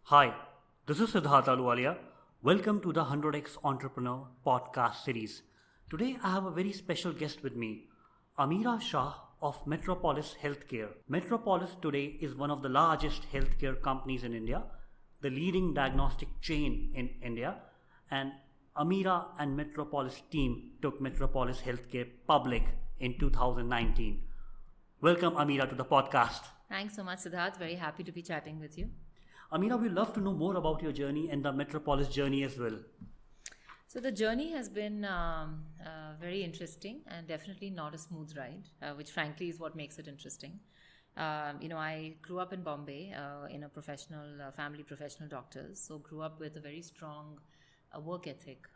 Hi, this is Siddharth Aluwalia. Welcome to the 100x Entrepreneur podcast series. Today I have a very special guest with me, Ameera Shah of Metropolis Healthcare. Metropolis today is one of the largest healthcare companies in India, the leading diagnostic chain in India, and Ameera and Metropolis team took Metropolis Healthcare public in 2019. Welcome Ameera to the podcast. Thanks so much, Siddharth. Very happy to be chatting with you. Ameera, we'd love to know more about your journey and the Metropolis journey as well. So the journey has been very interesting and definitely not a smooth ride, which frankly is what makes it interesting. I grew up in Bombay in a family professional doctors. So grew up with a very strong work ethic,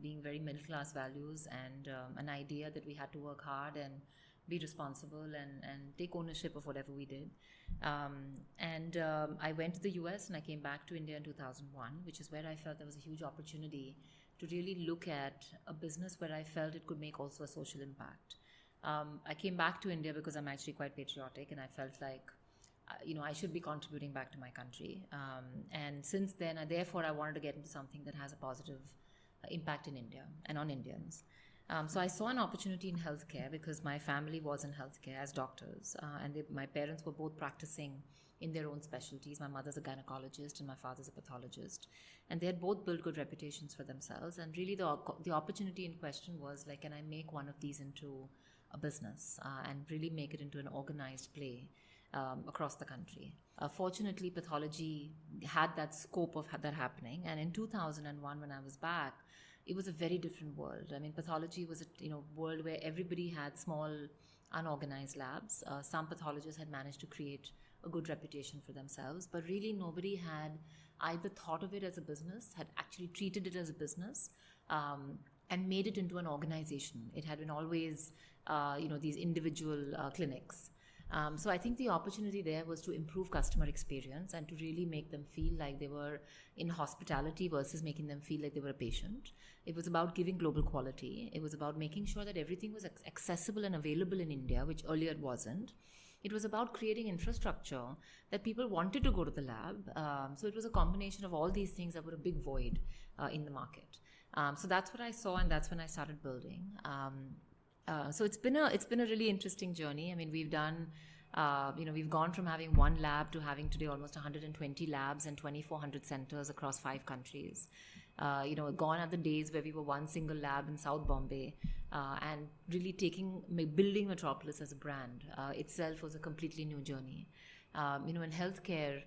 being very middle class values and an idea that we had to work hard and be responsible and take ownership of whatever we did. I went to the US and I came back to India in 2001, which is where I felt there was a huge opportunity to really look at a business where I felt it could make also a social impact. I came back to India because I'm actually quite patriotic and I felt like, I should be contributing back to my country. And since then, therefore, I wanted to get into something that has a positive impact in India and on Indians. So I saw an opportunity in healthcare because my family was in healthcare as doctors, my parents were both practicing in their own specialties. My mother's a gynecologist and my father's a pathologist, and they had both built good reputations for themselves. And really, the opportunity in question was like, can I make one of these into a business and really make it into an organized play across the country? Fortunately, pathology had that scope of that happening, and in 2001, when I was back, it was a very different world. I mean, pathology was a world where everybody had small, unorganized labs. Some pathologists had managed to create a good reputation for themselves, but really nobody had either thought of it as a business, had actually treated it as a business, and made it into an organization. It had been always, these individual clinics. So I think the opportunity there was to improve customer experience and to really make them feel like they were in hospitality versus making them feel like they were a patient. It was about giving global quality. It was about making sure that everything was accessible and available in India, which earlier it wasn't. It was about creating infrastructure that people wanted to go to the lab. So it was a combination of all these things that were a big void in the market. So that's what I saw, and that's when I started building. So it's been a really interesting journey. I mean, we've gone from having one lab to having today almost 120 labs and 2,400 centers across 5 countries. Gone are the days where we were one single lab in South Bombay, and really building Metropolis as a brand itself was a completely new journey. In healthcare,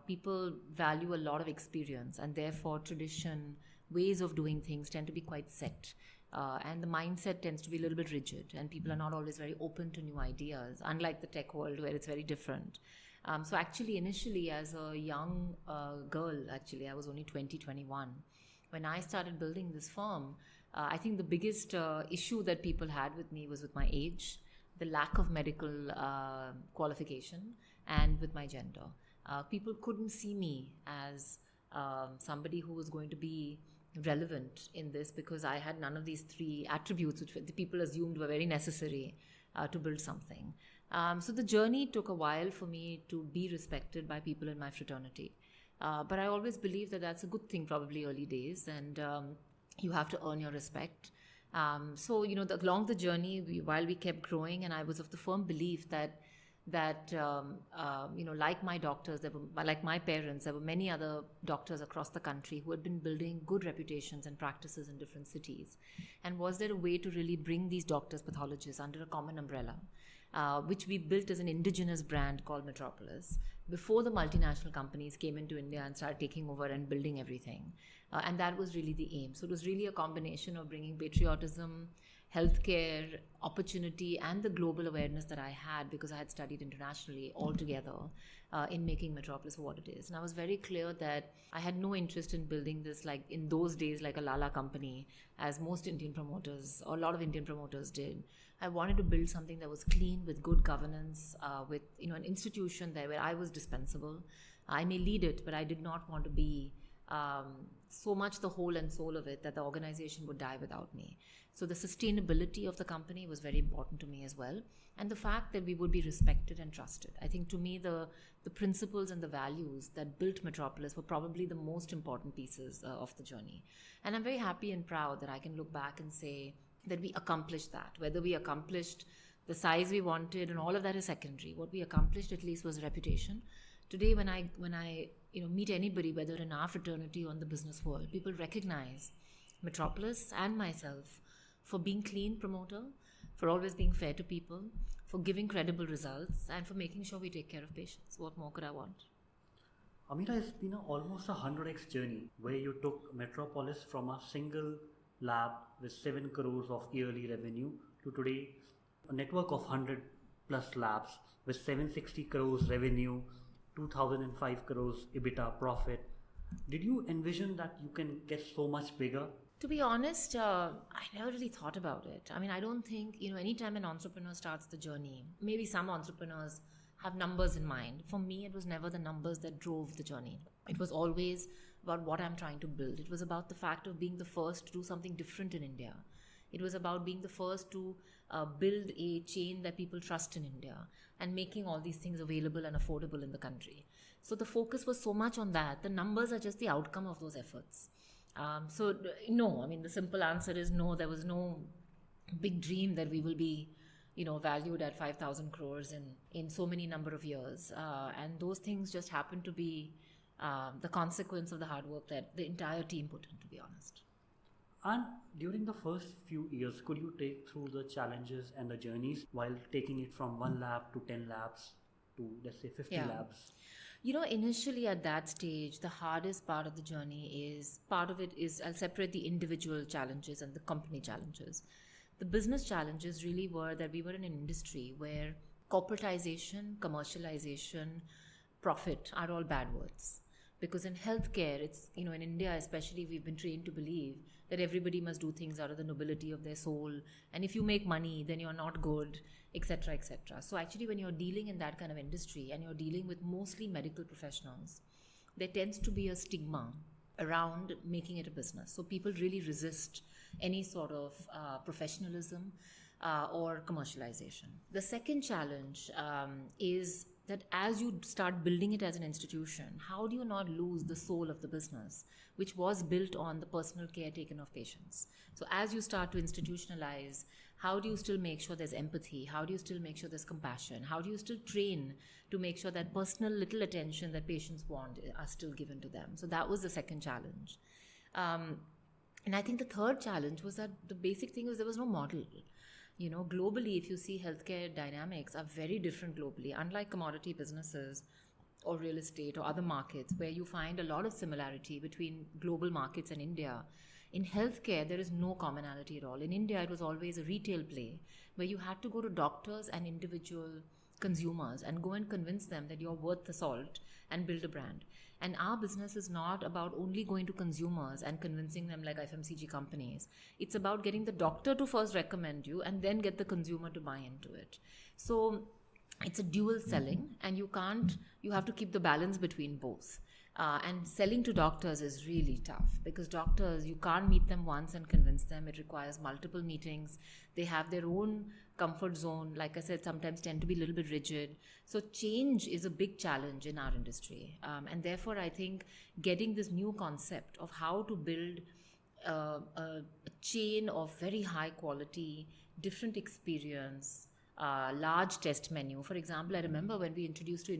people value a lot of experience, and therefore tradition, ways of doing things tend to be quite set. And the mindset tends to be a little bit rigid, and people are not always very open to new ideas, unlike the tech world where it's very different. So actually, initially, as a young girl, I was only 21. When I started building this firm, I think the biggest issue that people had with me was with my age, the lack of medical qualification, and with my gender. People couldn't see me as somebody who was going to be relevant in this because I had none of these 3 attributes which the people assumed were very necessary to build something. So the journey took a while for me to be respected by people in my fraternity. But I always believe that that's a good thing, probably early days, and you have to earn your respect. Along the journey, while we kept growing, and I was of the firm belief that like my doctors, like my parents, there were many other doctors across the country who had been building good reputations and practices in different cities. And was there a way to really bring these doctors, pathologists under a common umbrella, which we built as an indigenous brand called Metropolis before the multinational companies came into India and started taking over and building everything. And that was really the aim. So it was really a combination of bringing patriotism, healthcare, opportunity, and the global awareness that I had because I had studied internationally all together in making Metropolis what it is. And I was very clear that I had no interest in building this like in those days like a Lala company, as most Indian promoters or a lot of Indian promoters did. I wanted to build something that was clean with good governance, with an institution there where I was dispensable. I may lead it, but I did not want to be so much the whole and soul of it that the organization would die without me. So the sustainability of the company was very important to me as well. And the fact that we would be respected and trusted. I think to me, the principles and the values that built Metropolis were probably the most important pieces of the journey. And I'm very happy and proud that I can look back and say that we accomplished that. Whether we accomplished the size we wanted and all of that is secondary. What we accomplished at least was reputation. Today, when I meet anybody, whether in our fraternity or in the business world, people recognize Metropolis and myself for being clean promoter, for always being fair to people, for giving credible results, and for making sure we take care of patients. What more could I want? Ameera, it's been almost a 100x journey where you took Metropolis from a single lab with 7 crores of yearly revenue to today a network of 100 plus labs with 760 crores revenue, 2005 crores EBITDA profit. Did you envision that you can get so much bigger? To be honest, I never really thought about it. I mean, I don't think, anytime an entrepreneur starts the journey, maybe some entrepreneurs have numbers in mind. For me, it was never the numbers that drove the journey. It was always about what I'm trying to build. It was about the fact of being the first to do something different in India. It was about being the first to build a chain that people trust in India and making all these things available and affordable in the country. So the focus was so much on that. The numbers are just the outcome of those efforts. No, I mean, the simple answer is no. There was no big dream that we will be, valued at 5,000 crores in so many number of years. And those things just happen to be the consequence of the hard work that the entire team put in, to be honest. And during the first few years, could you take through the challenges and the journeys while taking it from 1 lab to 10 labs to, let's say, 50 labs? Initially at that stage, the hardest part of the journey part of it is I'll separate the individual challenges and the company challenges. The business challenges really were that we were in an industry where corporatization, commercialization, profit are all bad words. Because in healthcare, it's, in India especially, we've been trained to believe that everybody must do things out of the nobility of their soul. And if you make money, then you're not good, etc., etc. So actually, when you're dealing in that kind of industry and you're dealing with mostly medical professionals, there tends to be a stigma around making it a business. So people really resist any sort of professionalism or commercialization. The second challenge is that as you start building it as an institution, how do you not lose the soul of the business, which was built on the personal care taken of patients? So as you start to institutionalize, how do you still make sure there's empathy? How do you still make sure there's compassion? How do you still train to make sure that personal little attention that patients want are still given to them? So that was the second challenge. And I think the third challenge was that the basic thing was there was no model. Globally, if you see healthcare dynamics are very different globally, unlike commodity businesses or real estate or other markets where you find a lot of similarity between global markets and India. In healthcare, there is no commonality at all. In India, it was always a retail play where you had to go to doctors and individual consumers and go and convince them that you're worth the salt and build a brand. And our business is not about only going to consumers and convincing them like FMCG companies. It's about getting the doctor to first recommend you and then get the consumer to buy into it. So it's a dual selling, and you have to keep the balance between both. And selling to doctors is really tough because doctors, you can't meet them once and convince them. It requires multiple meetings. They have their own comfort zone. Like I said, sometimes tend to be a little bit rigid. So change is a big challenge in our industry. And therefore, I think getting this new concept of how to build a chain of very high quality, different experience, large test menu. For example, I remember when we introduced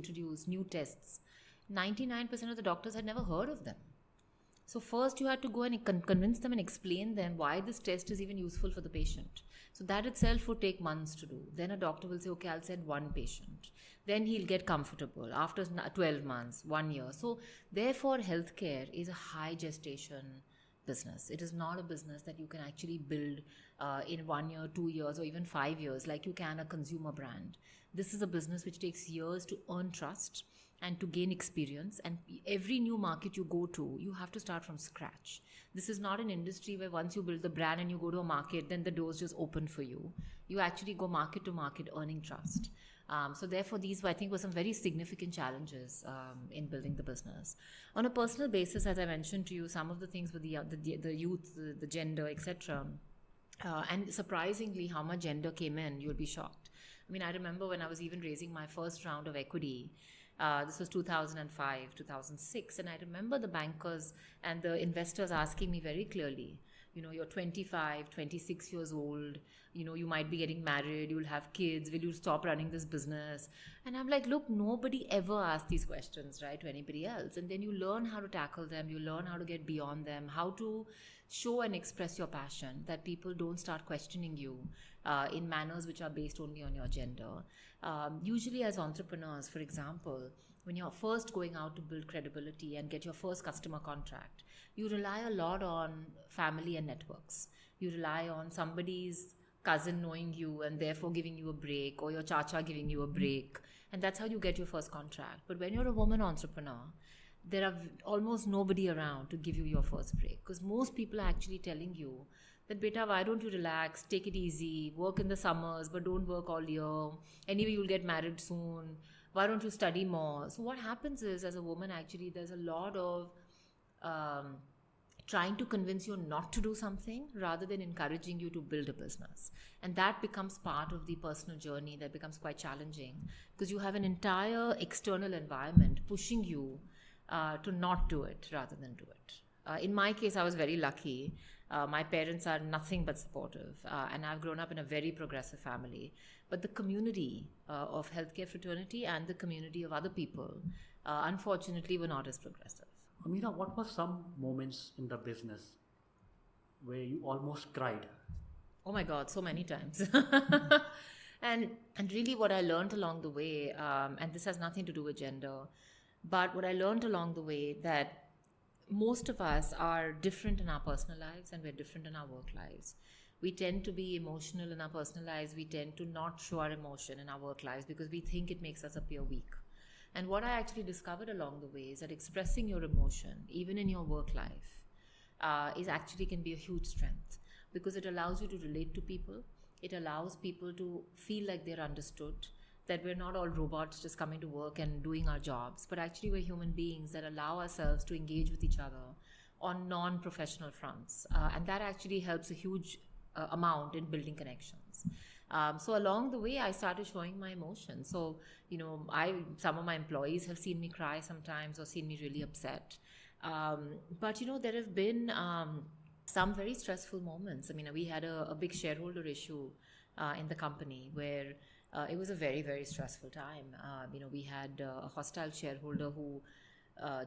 new tests, 99% of the doctors had never heard of them. So first you had to go and convince them and explain them why this test is even useful for the patient. So that itself would take months to do. Then a doctor will say, okay, I'll send one patient. Then he'll get comfortable after 12 months, 1 year. So therefore, healthcare is a high gestation business. It is not a business that you can actually build in 1 year, 2 years, or even 5 years like you can a consumer brand. This is a business which takes years to earn trust and to gain experience. And every new market you go to, you have to start from scratch. This is not an industry where once you build the brand and you go to a market, then the doors just open for you. You actually go market to market earning trust. So therefore, these I think were some very significant challenges in building the business. On a personal basis, as I mentioned to you, some of the things with the youth, the gender, etc. And surprisingly, how much gender came in, you'll be shocked. I mean, I remember when I was even raising my first round of equity. This was 2005, 2006, and I remember the bankers and the investors asking me very clearly, you're 25, 26 years old, you might be getting married, you'll have kids, will you stop running this business? And I'm like, look, nobody ever asked these questions, right, to anybody else. And then you learn how to tackle them, you learn how to get beyond them, how to show and express your passion, that people don't start questioning you in manners which are based only on your gender. Usually as entrepreneurs, for example, when you're first going out to build credibility and get your first customer contract, you rely a lot on family and networks. You rely on somebody's cousin knowing you and therefore giving you a break, or your cha-cha giving you a break. And that's how you get your first contract. But when you're a woman entrepreneur, there are almost nobody around to give you your first break, because most people are actually telling you that, beta, why don't you relax, take it easy, work in the summers, but don't work all year. Anyway, you'll get married soon. Why don't you study more? So what happens is, as a woman, actually, there's a lot of trying to convince you not to do something rather than encouraging you to build a business. And that becomes part of the personal journey that becomes quite challenging, because you have an entire external environment pushing you to not do it rather than do it. In my case, I was very lucky. My parents are nothing but supportive, and I've grown up in a very progressive family. But the community of healthcare fraternity and the community of other people, unfortunately, were not as progressive. Ameera, what were some moments in the business where you almost cried? Oh my God, so many times. and really what I learned along the way, and this has nothing to do with gender, but what I learned along the way, that most of us are different in our personal lives and we're different in our work lives. We tend to be emotional in our personal lives. We tend to not show our emotion in our work lives because we think it makes us appear weak. And what I actually discovered along the way is that expressing your emotion, even in your work life, is actually can be a huge strength, because it allows you to relate to people. It allows people to feel like they're understood, that we're not all robots just coming to work and doing our jobs, but actually we're human beings that allow ourselves to engage with each other on non-professional fronts. And that actually helps a huge amount in building connections. So along the way, I started showing my emotions. So, some of my employees have seen me cry sometimes or seen me really upset. But there have been some very stressful moments. I mean, we had a big shareholder issue in the company where it was a very, very stressful time. We had a hostile shareholder who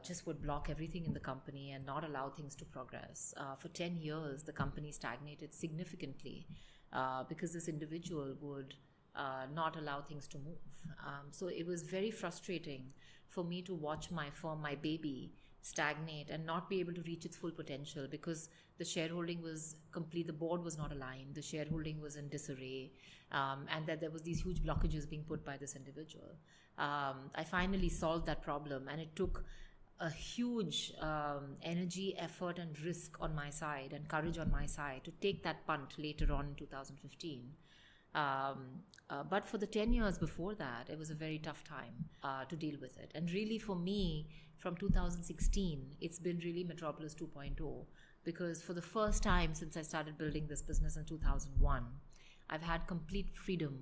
just would block everything in the company and not allow things to progress. For 10 years, the company stagnated significantly because this individual would not allow things to move. So it was very frustrating for me to watch my firm, my baby, stagnate and not be able to reach its full potential, because the shareholding was complete, the board was not aligned, the shareholding was in disarray, and that there was these huge blockages being put by this individual. I finally solved that problem, and it took a huge energy, effort and risk on my side and courage on my side to take that punt later on in 2015. But for the 10 years before that, it was a very tough time to deal with it. And really for me, from 2016, it's been really Metropolis 2.0, because for the first time since I started building this business in 2001, I've had complete freedom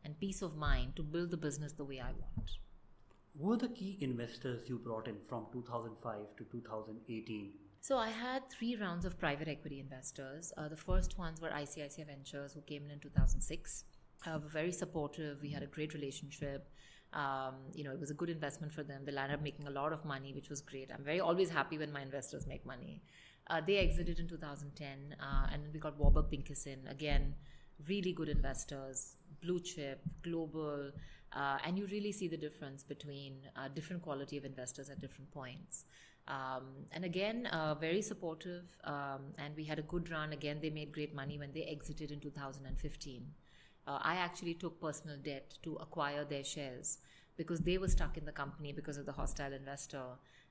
and peace of mind to build the business the way I want. Who were the key investors you brought in from 2005 to 2018? So I had 3 rounds of private equity investors. The first ones were ICICI Ventures, who came in 2006. Were very supportive. We had a great relationship. It was a good investment for them. They landed up making a lot of money, which was great. I'm always happy when my investors make money. They exited in 2010, and then we got Warburg Pincushion, again, really good investors, blue chip, global, and you really see the difference between different quality of investors at different points. And again, very supportive, and we had a good run. Again, they made great money when they exited in 2015. I actually took personal debt to acquire their shares because they were stuck in the company because of the hostile investor.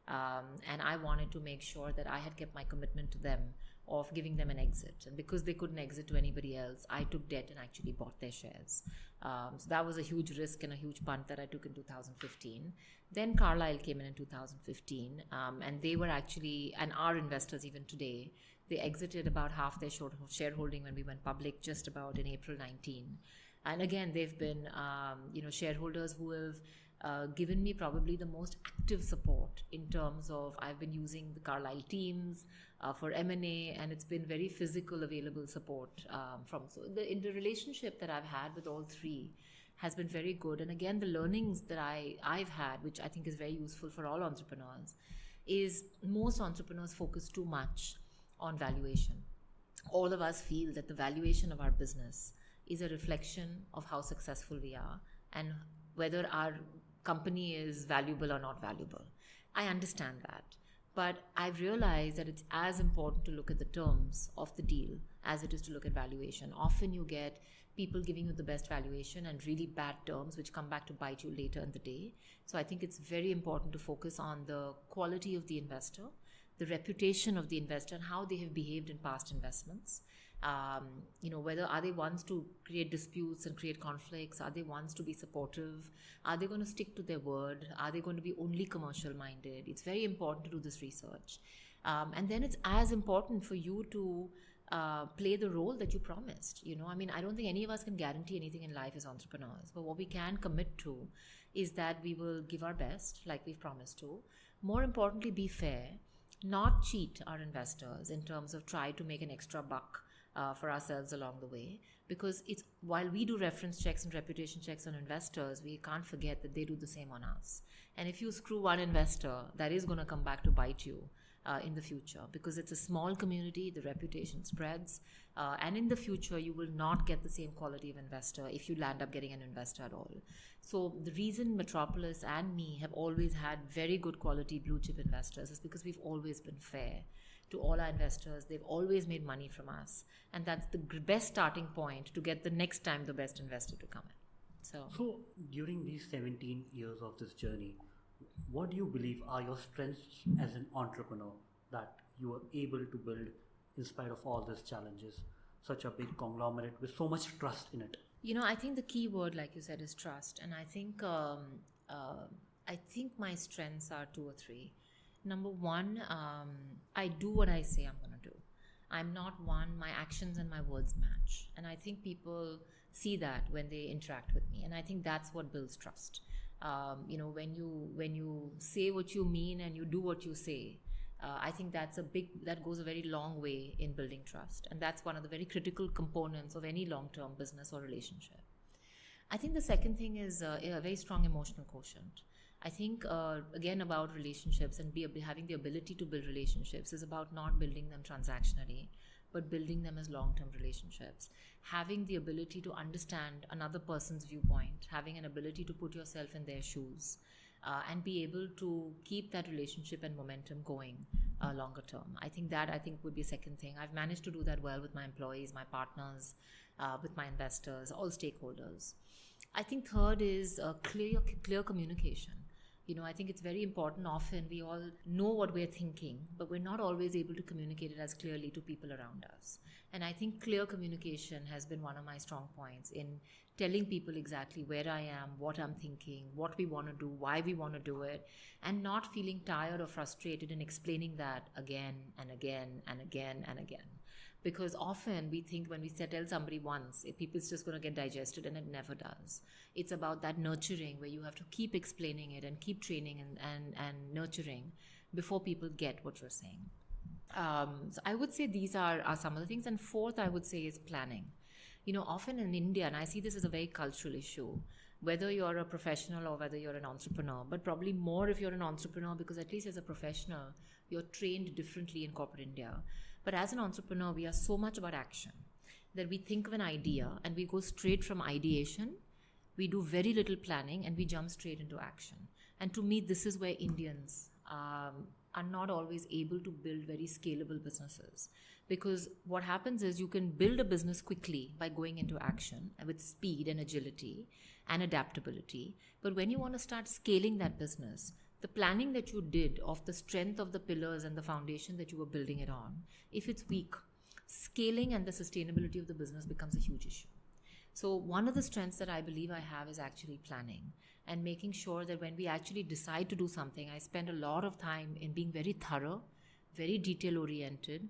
And I wanted to make sure that I had kept my commitment to them of giving them an exit. And because they couldn't exit to anybody else, I took debt and actually bought their shares. So that was a huge risk and a huge punt that I took in 2015. Then Carlyle came in 2015, and they were actually, and our investors even today, they exited about half their shareholding when we went public just about in April 19. And again, they've been, shareholders who have given me probably the most active support in terms of I've been using the Carlyle teams for M&A, and it's been very physical available support from. So in the relationship that I've had with all three has been very good. And again, the learnings that I've had, which I think is very useful for all entrepreneurs, is most entrepreneurs focus too much on valuation. All of us feel that the valuation of our business is a reflection of how successful we are and whether our company is valuable or not valuable. I understand that. But I've realized that it's as important to look at the terms of the deal as it is to look at valuation. Often you get people giving you the best valuation and really bad terms, which come back to bite you later in the day. So I think it's very important to focus on the quality of the investor, the reputation of the investor, and how they have behaved in past investments. Whether are they ones to create disputes and create conflicts? Are they ones to be supportive? Are they going to stick to their word? Are they going to be only commercial minded? It's very important to do this research. And then it's as important for you to play the role that you promised. I don't think any of us can guarantee anything in life as entrepreneurs, but what we can commit to is that we will give our best like we've promised to. More importantly, be fair, not cheat our investors in terms of try to make an extra buck for ourselves along the way, because it's while we do reference checks and reputation checks on investors, we can't forget that they do the same on us. And if you screw one investor, that is going to come back to bite you in the future, because it's a small community, the reputation spreads, and in the future you will not get the same quality of investor if you land up getting an investor at all. So the reason Metropolis and me have always had very good quality blue chip investors is because we've always been fair to all our investors. They've always made money from us, and that's the best starting point to get the next time the best investor to come in. So during these 17 years of this journey, what do you believe are your strengths as an entrepreneur that you were able to build in spite of all these challenges, such a big conglomerate with so much trust in it? I think the key word, like you said, is trust. And I think my strengths are 2 or 3. Number one, I do what I say I'm going to do. I'm not one, my actions and my words match. And I think people see that when they interact with me. And I think that's what builds trust. When you say what you mean and you do what you say, I think that goes a very long way in building trust. And that's one of the very critical components of any long-term business or relationship. I think the second thing is a very strong emotional quotient. I think, again, about relationships and having the ability to build relationships is about not building them transactionally, but building them as long-term relationships. Having the ability to understand another person's viewpoint, having an ability to put yourself in their shoes, and be able to keep that relationship and momentum going longer term. I think would be a second thing. I've managed to do that well with my employees, my partners, with my investors, all stakeholders. I think third is clear communication. I think it's very important. Often we all know what we're thinking, but we're not always able to communicate it as clearly to people around us. And I think clear communication has been one of my strong points in telling people exactly where I am, what I'm thinking, what we want to do, why we want to do it, and not feeling tired or frustrated in explaining that again and again and again and again. Because often we think when we tell somebody once, people's just going to get digested, and it never does. It's about that nurturing where you have to keep explaining it and keep training and nurturing before people get what you're saying. So I would say these are some of the things. And fourth, I would say, is planning. Often in India, and I see this as a very cultural issue, whether you're a professional or whether you're an entrepreneur, but probably more if you're an entrepreneur, because at least as a professional, you're trained differently in corporate India. But as an entrepreneur, we are so much about action that we think of an idea and we go straight from ideation. We do very little planning and we jump straight into action. And to me, this is where Indians are not always able to build very scalable businesses. Because what happens is you can build a business quickly by going into action with speed and agility and adaptability. But when you want to start scaling that business, the planning that you did of the strength of the pillars and the foundation that you were building it on, if it's weak, scaling and the sustainability of the business becomes a huge issue. So one of the strengths that I believe I have is actually planning and making sure that when we actually decide to do something, I spend a lot of time in being very thorough, very detail oriented,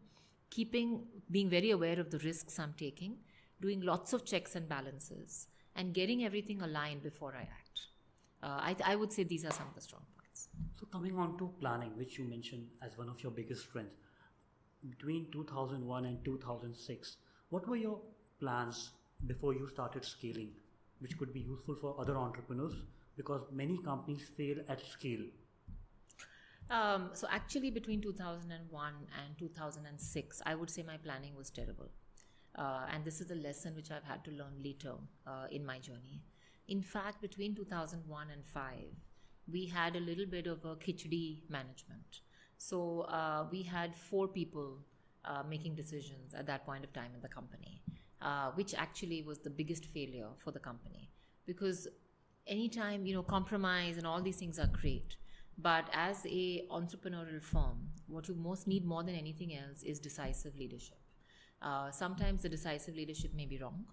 being very aware of the risks I'm taking, doing lots of checks and balances, and getting everything aligned before I act. I would say these are some of the strong points. So coming on to planning, which you mentioned as one of your biggest strengths, between 2001 and 2006, what were your plans before you started scaling, which could be useful for other entrepreneurs because many companies fail at scale? So actually between 2001 and 2006, I would say my planning was terrible. And this is a lesson which I've had to learn later in my journey. In fact, between 2001 and 5, we had a little bit of a khichdi management. So we had 4 people making decisions at that point of time in the company, which actually was the biggest failure for the company. Because anytime, compromise and all these things are great. But as a entrepreneurial firm, what you most need more than anything else is decisive leadership. Sometimes the decisive leadership may be wrong,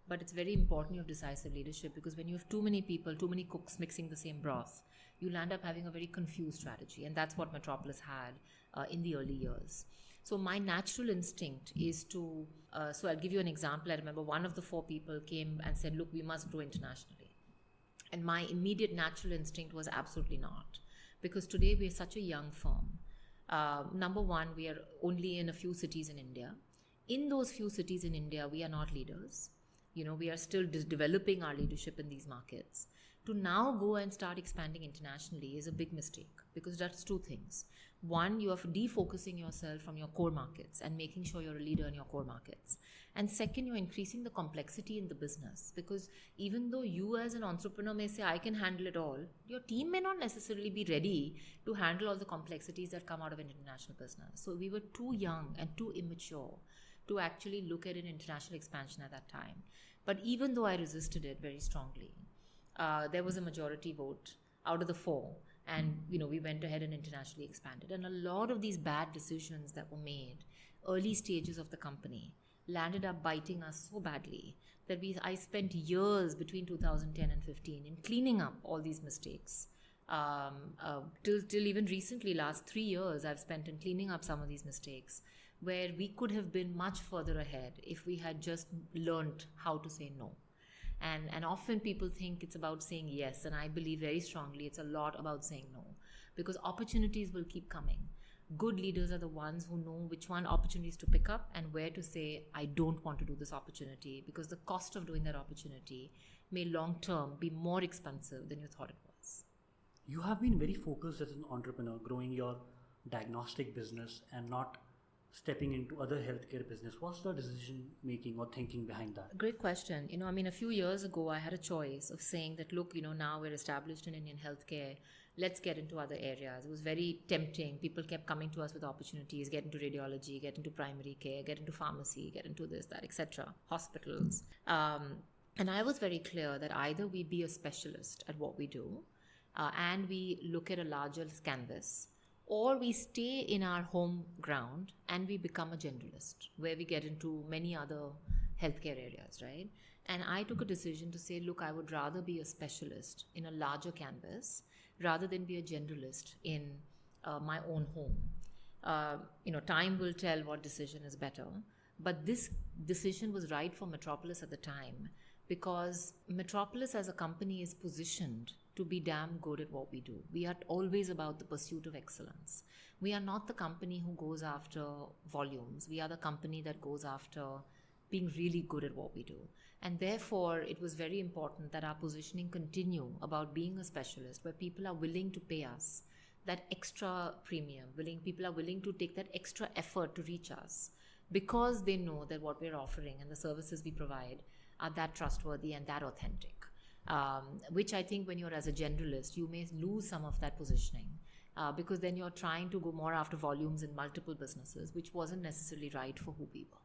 but it's very important you have decisive leadership, because when you have too many people, too many cooks mixing the same broth, you'll end up having a very confused strategy. And that's what Metropolis had in the early years. So my natural instinct is to, so I'll give you an example. I remember one of the 4 people came and said, look, we must grow internationally. And my immediate natural instinct was absolutely not. Because today we are such a young firm. Number one, we are only in a few cities in India. In those few cities in India, we are not leaders. We are still developing our leadership in these markets. To now go and start expanding internationally is a big mistake, because that's 2 things. One, you are defocusing yourself from your core markets and making sure you're a leader in your core markets. And second, you're increasing the complexity in the business, because even though you as an entrepreneur may say, I can handle it all, your team may not necessarily be ready to handle all the complexities that come out of an international business. So we were too young and too immature to actually look at an international expansion at that time. But even though I resisted it very strongly, there was a majority vote out of the 4. And, we went ahead and internationally expanded. And a lot of these bad decisions that were made, early stages of the company, landed up biting us so badly that I spent years between 2010 and 15 in cleaning up all these mistakes. Till even recently, last 3 years, I've spent in cleaning up some of these mistakes, where we could have been much further ahead if we had just learned how to say no. And often people think it's about saying yes, and I believe very strongly it's a lot about saying no, because opportunities will keep coming. Good leaders are the ones who know which one opportunities to pick up and where to say, I don't want to do this opportunity, because the cost of doing that opportunity may long term be more expensive than you thought it was. You have been very focused as an entrepreneur, growing your diagnostic business and not stepping into other healthcare business. What's the decision making or thinking behind that? Great question. A few years ago, I had a choice of saying that, look, now we're established in Indian healthcare. Let's get into other areas. It was very tempting. People kept coming to us with opportunities, get into radiology, get into primary care, get into pharmacy, get into this, that, etc., hospitals. And I was very clear that either we be a specialist at what we do and we look at a larger canvas, or we stay in our home ground and we become a generalist, where we get into many other healthcare areas, right? And I took a decision to say, look, I would rather be a specialist in a larger canvas rather than be a generalist in my own home. Time will tell what decision is better. But this decision was right for Metropolis at the time, because Metropolis as a company is positioned to be damn good at what we do. We are always about the pursuit of excellence. We are not the company who goes after volumes. We are the company that goes after being really good at what we do. And therefore, it was very important that our positioning continue about being a specialist, where people are willing to pay us that extra premium, people are willing to take that extra effort to reach us, because they know that what we're offering and the services we provide are that trustworthy and that authentic. Which I think when you're as a generalist, you may lose some of that positioning because then you're trying to go more after volumes in multiple businesses, which wasn't necessarily right for who we were.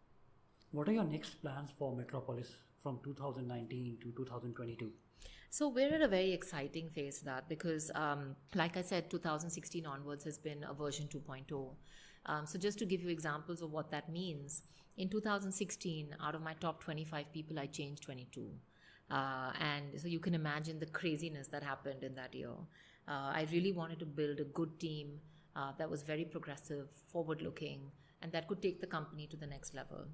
What are your next plans for Metropolis from 2019 to 2022? So we're at a very exciting phase of that because, like I said, 2016 onwards has been a version 2.0. So just to give you examples of what that means, in 2016, out of my top 25 people, I changed 22. And so you can imagine the craziness that happened in that year. I really wanted to build a good team that was very progressive, forward-looking, and that could take the company to the next level.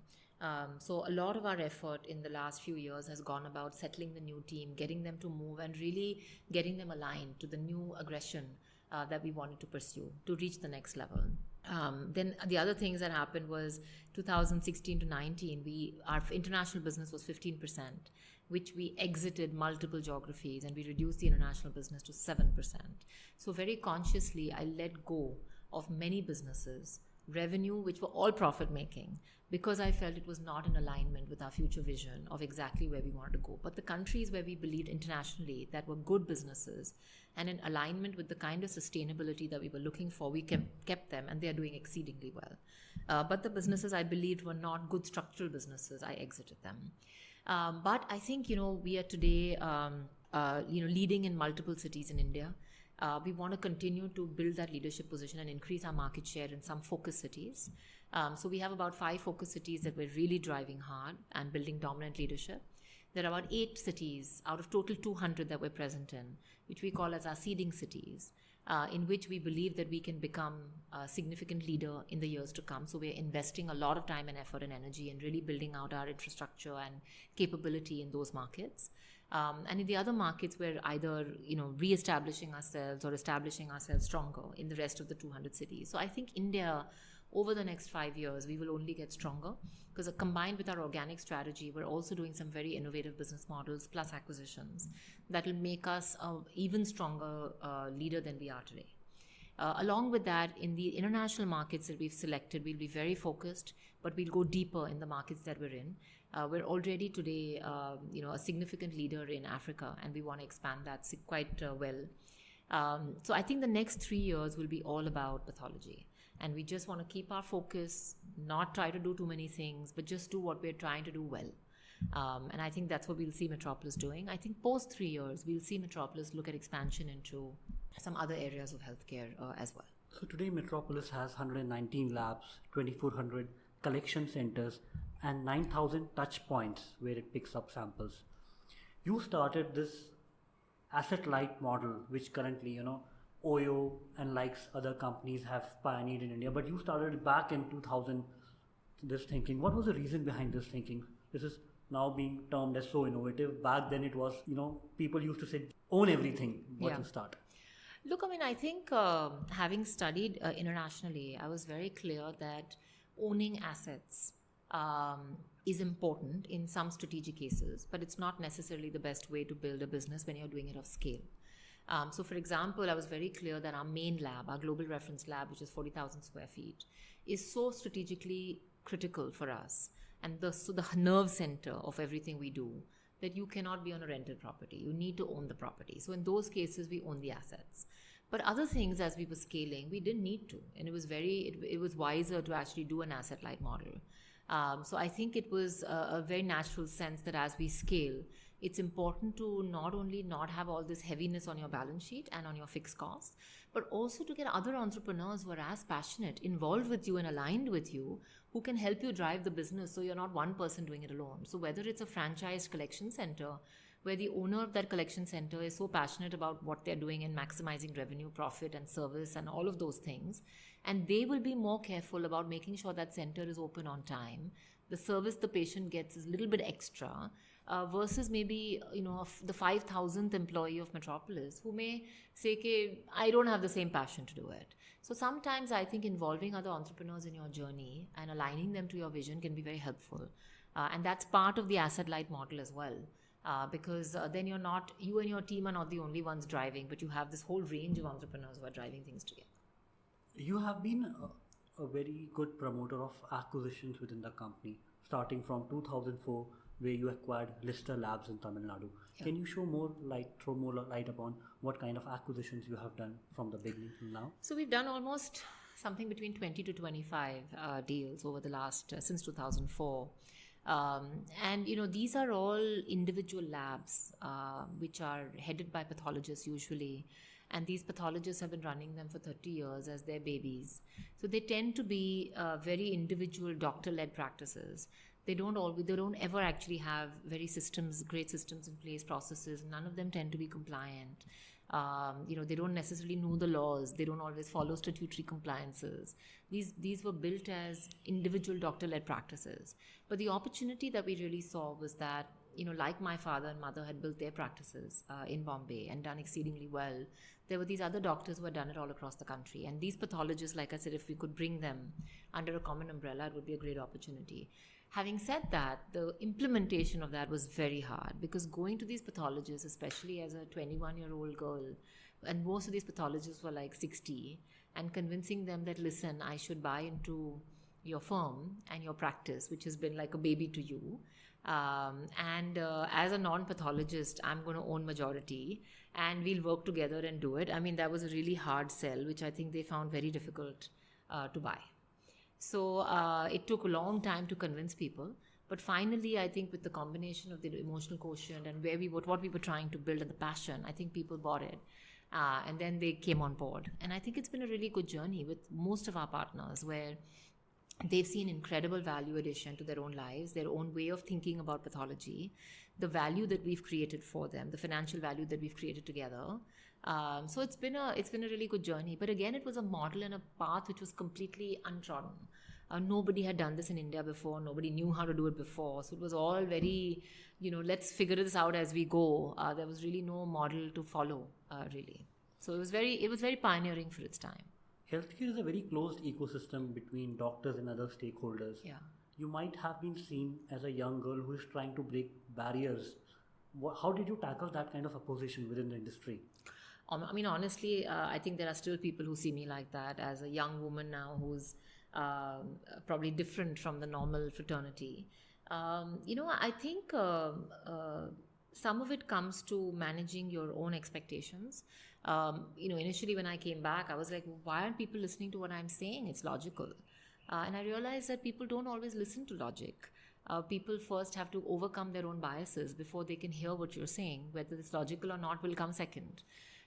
So a lot of our effort in the last few years has gone about settling the new team, getting them to move, and really getting them aligned to the new aggression that we wanted to pursue to reach the next level. Then the other things that happened was 2016 to 19, our international business was 15%, which we exited multiple geographies and we reduced the international business to 7%. So very consciously, I let go of many businesses, revenue, which were all profit making, because I felt it was not in alignment with our future vision of exactly where we wanted to go. But the countries where we believed internationally that were good businesses and in alignment with the kind of sustainability that we were looking for, we kept them, and they are doing exceedingly well. But the businesses I believed were not good structural businesses, I exited them. But I think, we are today, leading in multiple cities in India. We want to continue to build that leadership position and increase our market share in some focus cities. So we have about 5 focus cities that we're really driving hard and building dominant leadership. There are about 8 cities out of total 200 that we're present in, which we call as our seeding cities, in which we believe that we can become a significant leader in the years to come. So we're investing a lot of time and effort and energy in really building out our infrastructure and capability in those markets. And in the other markets, we're either, re-establishing ourselves or establishing ourselves stronger in the rest of the 200 cities. So I think India, over the next 5 years, we will only get stronger because combined with our organic strategy, we're also doing some very innovative business models plus acquisitions that will make us an even stronger leader than we are today. Along with that, in the international markets that we've selected, we'll be very focused, but we'll go deeper in the markets that we're in. We're already today, a significant leader in Africa, and we want to expand that quite well. So I think the next 3 years will be all about pathology. And we just want to keep our focus, not try to do too many things, but just do what we're trying to do well. And I think that's what we'll see Metropolis doing. I think post 3 years, we'll see Metropolis look at expansion into some other areas of healthcare as well. So today Metropolis has 119 labs, 2,400 collection centers, and 9,000 touch points where it picks up samples. You started this asset-light model, which currently, Oyo and likes other companies have pioneered in India, but you started back in 2000 this thinking. What was the reason behind this thinking? This is now being termed as so innovative. Back then it was, people used to say, own everything. What to start? Look, I think having studied internationally, I was very clear that owning assets is important in some strategic cases, but it's not necessarily the best way to build a business when you're doing it of scale. So for example, I was very clear that our main lab, our global reference lab, which is 40,000 square feet, is so strategically critical for us and so the nerve center of everything we do that you cannot be on a rented property. You need to own the property. So in those cases, we own the assets. But other things, as we were scaling, we didn't need to. And it was wiser to actually do an asset-light model. So I think it was a very natural sense that as we scale, it's important to not only not have all this heaviness on your balance sheet and on your fixed costs, but also to get other entrepreneurs who are as passionate, involved with you and aligned with you, who can help you drive the business so you're not one person doing it alone. So whether it's a franchised collection center, where the owner of that collection center is so passionate about what they're doing in maximizing revenue, profit and service and all of those things, and they will be more careful about making sure that center is open on time, the service the patient gets is a little bit extra, versus maybe, the 5,000th employee of Metropolis who may say, okay, I don't have the same passion to do it. So sometimes I think involving other entrepreneurs in your journey and aligning them to your vision can be very helpful. And that's part of the asset-light model as well. Because then you and your team are not the only ones driving, but you have this whole range of entrepreneurs who are driving things together. You have been a very good promoter of acquisitions within the company, starting from 2004, where you acquired Lister Labs in Tamil Nadu. Yeah. Can you throw more light upon what kind of acquisitions you have done from the beginning till now? So we've done almost something between 20 to 25 deals over the last, since 2004. And these are all individual labs which are headed by pathologists usually, and these pathologists have been running them for 30 years as their babies. So they tend to be very individual doctor-led practices. They don't ever actually have great systems in place, processes. None of them tend to be compliant. They don't necessarily know the laws. They don't always follow statutory compliances. These were built as individual doctor-led practices. But the opportunity that we really saw was that, like my father and mother had built their practices in Bombay and done exceedingly well, there were these other doctors who had done it all across the country. And these pathologists, like I said, if we could bring them under a common umbrella, it would be a great opportunity. Having said that, the implementation of that was very hard, because going to these pathologists, especially as a 21-year-old girl, and most of these pathologists were like 60, and convincing them that, listen, I should buy into your firm and your practice, which has been like a baby to you. As a non-pathologist, I'm going to own majority and we'll work together and do it. I mean, that was a really hard sell, which I think they found very difficult to buy. So it took a long time to convince people. But finally, I think with the combination of the emotional quotient and what we were trying to build and the passion, I think people bought it. And then they came on board. And I think it's been a really good journey with most of our partners, where they've seen incredible value addition to their own lives, their own way of thinking about pathology, the value that we've created for them, the financial value that we've created together. So it's been a really good journey. But again, it was a model and a path which was completely untrodden. Nobody had done this in India before. Nobody knew how to do it before. So it was all very, let's figure this out as we go. There was really no model to follow, really. So it was very pioneering for its time. Healthcare is a very closed ecosystem between doctors and other stakeholders. Yeah. You might have been seen as a young girl who is trying to break barriers. How did you tackle that kind of opposition within the industry? I mean, honestly, I think there are still people who see me like that as a young woman now who's probably different from the normal fraternity. I think some of it comes to managing your own expectations. Initially when I came back, I was like, why aren't people listening to what I'm saying? It's logical. And I realized that people don't always listen to logic. People first have to overcome their own biases before they can hear what you're saying. Whether it's logical or not will come second.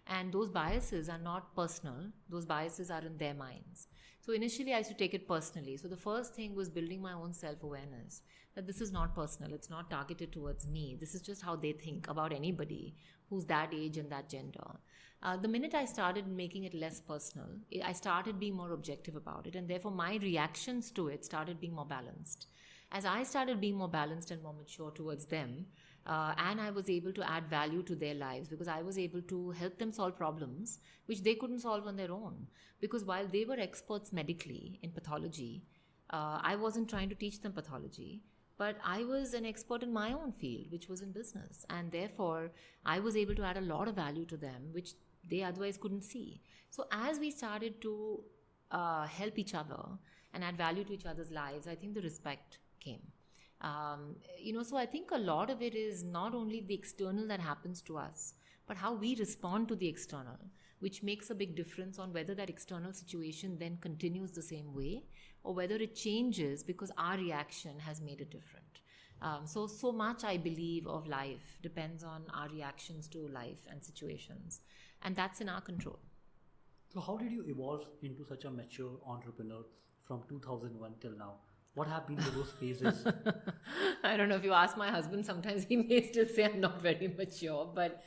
And those biases are not personal. Those biases are in their minds. So initially I used to take it personally. So the first thing was building my own self-awareness, that this is not personal. It's not targeted towards me. This is just how they think about anybody who's that age and that gender. The minute I started making it less personal, I started being more objective about it, and therefore my reactions to it started being more balanced. As I started being more balanced and more mature towards them, and I was able to add value to their lives, because I was able to help them solve problems which they couldn't solve on their own. Because while they were experts medically in pathology, I wasn't trying to teach them pathology. But I was an expert in my own field, which was in business. And therefore, I was able to add a lot of value to them, which they otherwise couldn't see. So as we started to help each other and add value to each other's lives, I think the respect came. So I think a lot of it is not only the external that happens to us, but how we respond to the external, which makes a big difference on whether that external situation then continues the same way or whether it changes because our reaction has made it different. So much, I believe, of life depends on our reactions to life and situations, and that's in our control. So how did you evolve into such a mature entrepreneur from 2001 till now? What have been those phases? I don't know. If you ask my husband, sometimes he may still say I'm not very mature. But,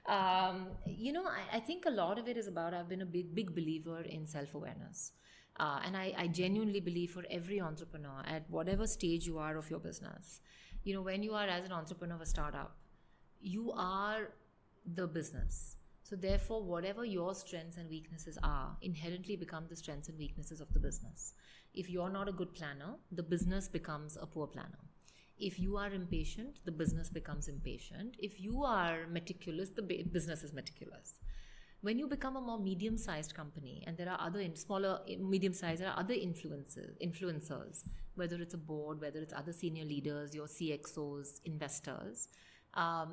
I think a lot of it is about, I've been a big believer in self-awareness. And I genuinely believe for every entrepreneur, at whatever stage you are of your business, when you are as an entrepreneur of a startup, you are the business. So therefore, whatever your strengths and weaknesses are, inherently become the strengths and weaknesses of the business. If you're not a good planner, the business becomes a poor planner. If you are impatient, the business becomes impatient. If you are meticulous, the business is meticulous. When you become a more medium-sized company, and there are other medium-sized, there are other influencers, whether it's a board, whether it's other senior leaders, your CXOs, investors,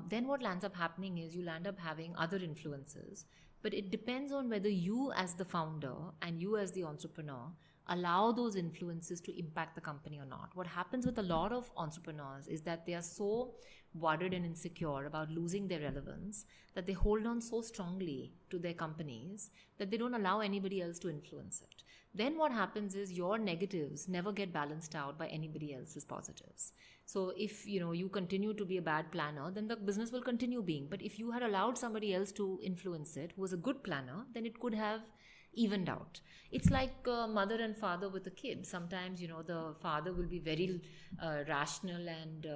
then what lands up happening is you'll end up having other influences. But it depends on whether you as the founder and you as the entrepreneur allow those influences to impact the company or not. What happens with a lot of entrepreneurs is that they are so worried and insecure about losing their relevance that they hold on so strongly to their companies that they don't allow anybody else to influence it. Then what happens is your negatives never get balanced out by anybody else's positives. So if you continue to be a bad planner, then the business will continue being. But if you had allowed somebody else to influence it who was a good planner, then it could have evened out. It's like mother and father with a kid. Sometimes the father will be very rational and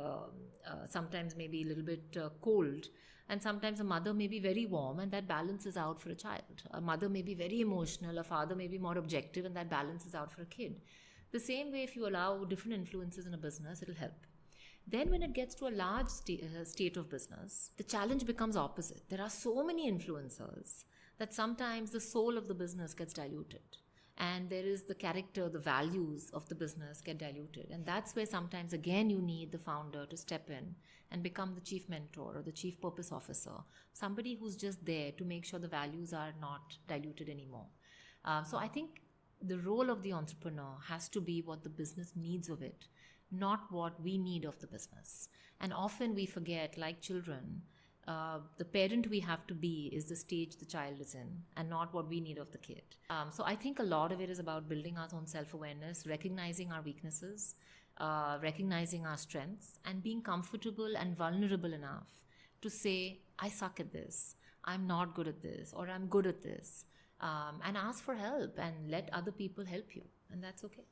sometimes maybe a little bit cold, and sometimes a mother may be very warm, and that balances out for a child. A mother may be very emotional, a father may be more objective, and that balances out for a kid. The same way, if you allow different influences in a business, it'll help. Then when it gets to a large state of business, the challenge becomes opposite. There are so many influencers that sometimes the soul of the business gets diluted. And there is the character, the values of the business get diluted. And that's where sometimes again you need the founder to step in and become the chief mentor or the chief purpose officer, somebody who's just there to make sure the values are not diluted anymore. So I think the role of the entrepreneur has to be what the business needs of it, not what we need of the business. And often we forget, like children, the parent we have to be is the stage the child is in and not what we need of the kid. So I think a lot of it is about building our own self-awareness, recognizing our weaknesses, recognizing our strengths, and being comfortable and vulnerable enough to say, I suck at this, I'm not good at this, or I'm good at this, and ask for help and let other people help you, and that's okay.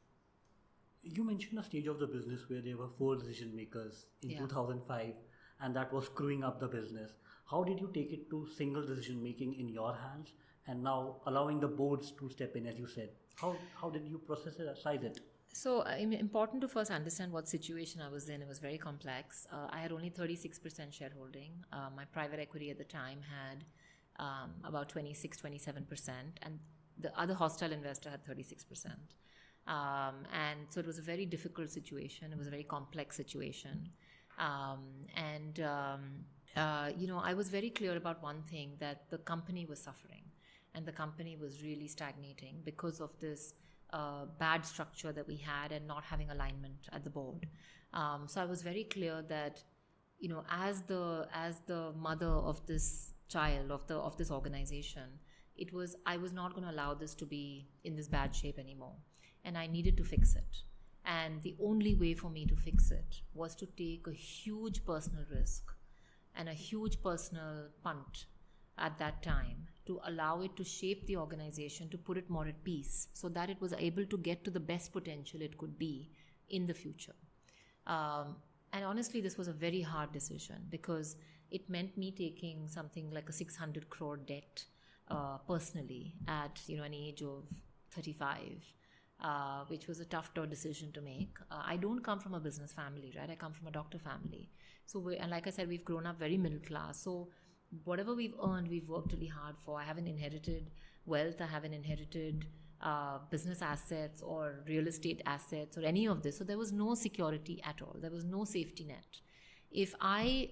You mentioned a stage of the business where there were 4 decision makers in 2005, and that was screwing up the business. How did you take it to single decision making in your hands and now allowing the boards to step in, as you said? How did you process it, size it? So important to first understand what situation I was in. It was very complex. I had only 36% shareholding. My private equity at the time had about 26-27%, and the other hostile investor had 36%. And so it was a very difficult situation. It was a very complex situation. I was very clear about one thing, that the company was suffering and the company was really stagnating because of this bad structure that we had and not having alignment at the board. So I was very clear that, as the mother of this child, of this organization, I was not going to allow this to be in this bad shape anymore, and I needed to fix it. And the only way for me to fix it was to take a huge personal risk and a huge personal punt at that time to allow it to shape the organization, to put it more at peace so that it was able to get to the best potential it could be in the future. And honestly, this was a very hard decision because it meant me taking something like a 600 crore debt personally at an age of 35. Which was a tough decision to make. I don't come from a business family, right? I come from a doctor family. So, and like I said, we've grown up very middle class. So whatever we've earned, we've worked really hard for. I haven't inherited wealth. I haven't inherited business assets or real estate assets or any of this. So there was no security at all. There was no safety net. If I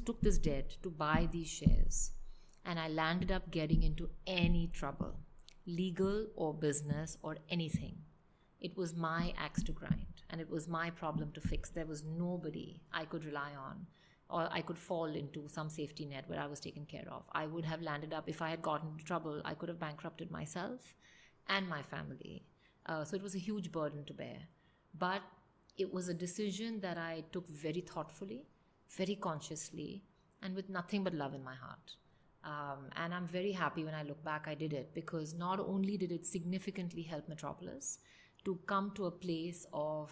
took this debt to buy these shares and I landed up getting into any trouble, legal or business or anything, it was my axe to grind and it was my problem to fix. There was nobody I could rely on or I could fall into some safety net where I was taken care of. I would have landed up, if I had gotten into trouble, I could have bankrupted myself and my family. So it was a huge burden to bear. But it was a decision that I took very thoughtfully, very consciously, and with nothing but love in my heart. And I'm very happy when I look back I did it, because not only did it significantly help Metropolis to come to a place of,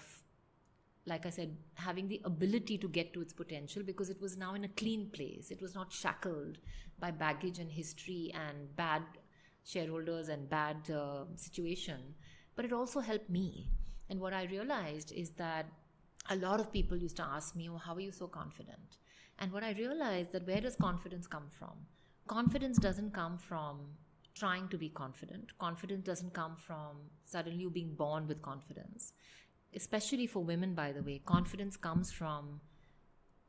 like I said, having the ability to get to its potential, because it was now in a clean place. It was not shackled by baggage and history and bad shareholders and bad situation, but it also helped me. And what I realized is that a lot of people used to ask me, oh, how are you so confident? And what I realized that where does confidence come from? Confidence doesn't come from trying to be confident. Confidence doesn't come from suddenly you being born with confidence. Especially for women, by the way, confidence comes from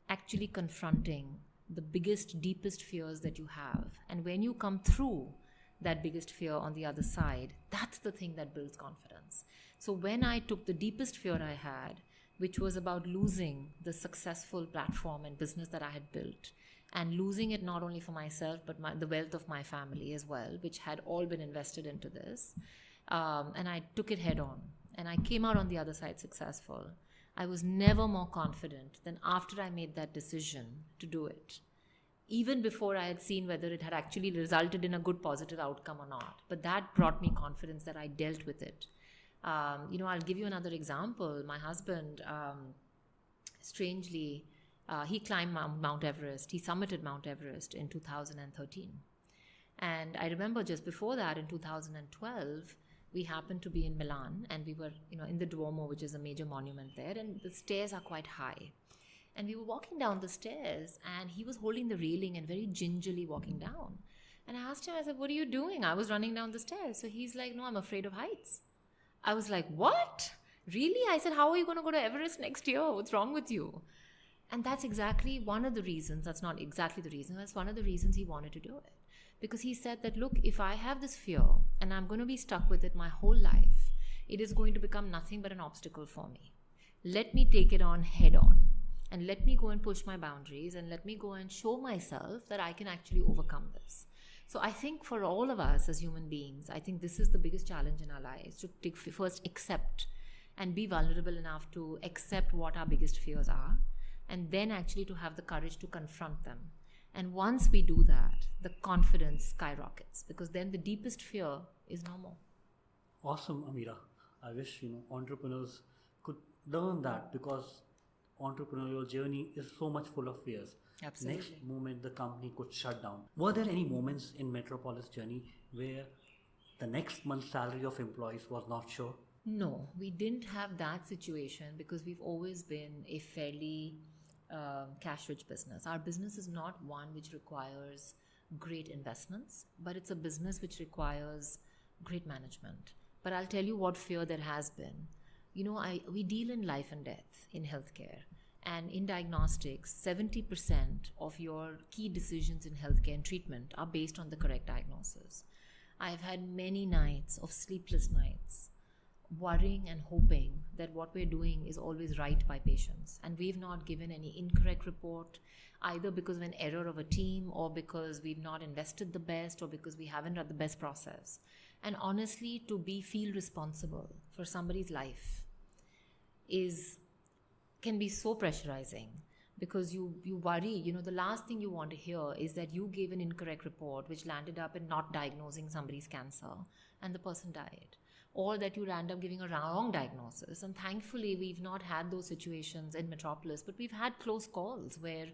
actually confronting the biggest, deepest fears that you have. And when you come through that biggest fear on the other side, that's the thing that builds confidence. So when I took the deepest fear I had, which was about losing the successful platform and business that I had built, and losing it not only for myself, but the wealth of my family as well, which had all been invested into this. And I took it head on, and I came out on the other side successful. I was never more confident than after I made that decision to do it, even before I had seen whether it had actually resulted in a good positive outcome or not. But that brought me confidence that I dealt with it. I'll give you another example. My husband, strangely, he climbed Mount Everest. He summited Mount Everest in 2013. And I remember just before that, in 2012, we happened to be in Milan, and we were, in the Duomo, which is a major monument there, and the stairs are quite high. And we were walking down the stairs, and he was holding the railing and very gingerly walking down. And I asked him, I said, "What are you doing?" I was running down the stairs. So he's like, "No, I'm afraid of heights." I was like, "What? Really?" I said, "How are you going to go to Everest next year? What's wrong with you?" And that's exactly one of the reasons. That's not exactly the reason. That's one of the reasons he wanted to do it. Because he said that, look, if I have this fear and I'm going to be stuck with it my whole life, it is going to become nothing but an obstacle for me. Let me take it on head on. And let me go and push my boundaries, and let me go and show myself that I can actually overcome this. So I think for all of us as human beings, I think this is the biggest challenge in our lives, to first accept and be vulnerable enough to accept what our biggest fears are, and then actually to have the courage to confront them. And once we do that, the confidence skyrockets, because then the deepest fear is no more. Awesome, Ameera. I wish entrepreneurs could learn that, because entrepreneurial journey is so much full of fears. Absolutely. Next moment the company could shut down. Were there any moments in Metropolis journey where the next month's salary of employees was not sure? No, we didn't have that situation, because we've always been a fairly cash-rich business. Our business is not one which requires great investments, but it's a business which requires great management. But I'll tell you what fear there has been. We deal in life and death in healthcare. And in diagnostics, 70% of your key decisions in healthcare and treatment are based on the correct diagnosis. I've had many nights of sleepless nights, worrying and hoping that what we're doing is always right by patients. And we've not given any incorrect report, either because of an error of a team, or because we've not invested the best, or because we haven't run the best process. And honestly, to feel responsible for somebody's life can be so pressurizing, because you worry. The last thing you want to hear is that you gave an incorrect report which landed up in not diagnosing somebody's cancer and the person died, or that you end up giving a wrong diagnosis. And thankfully, we've not had those situations in Metropolis, but we've had close calls where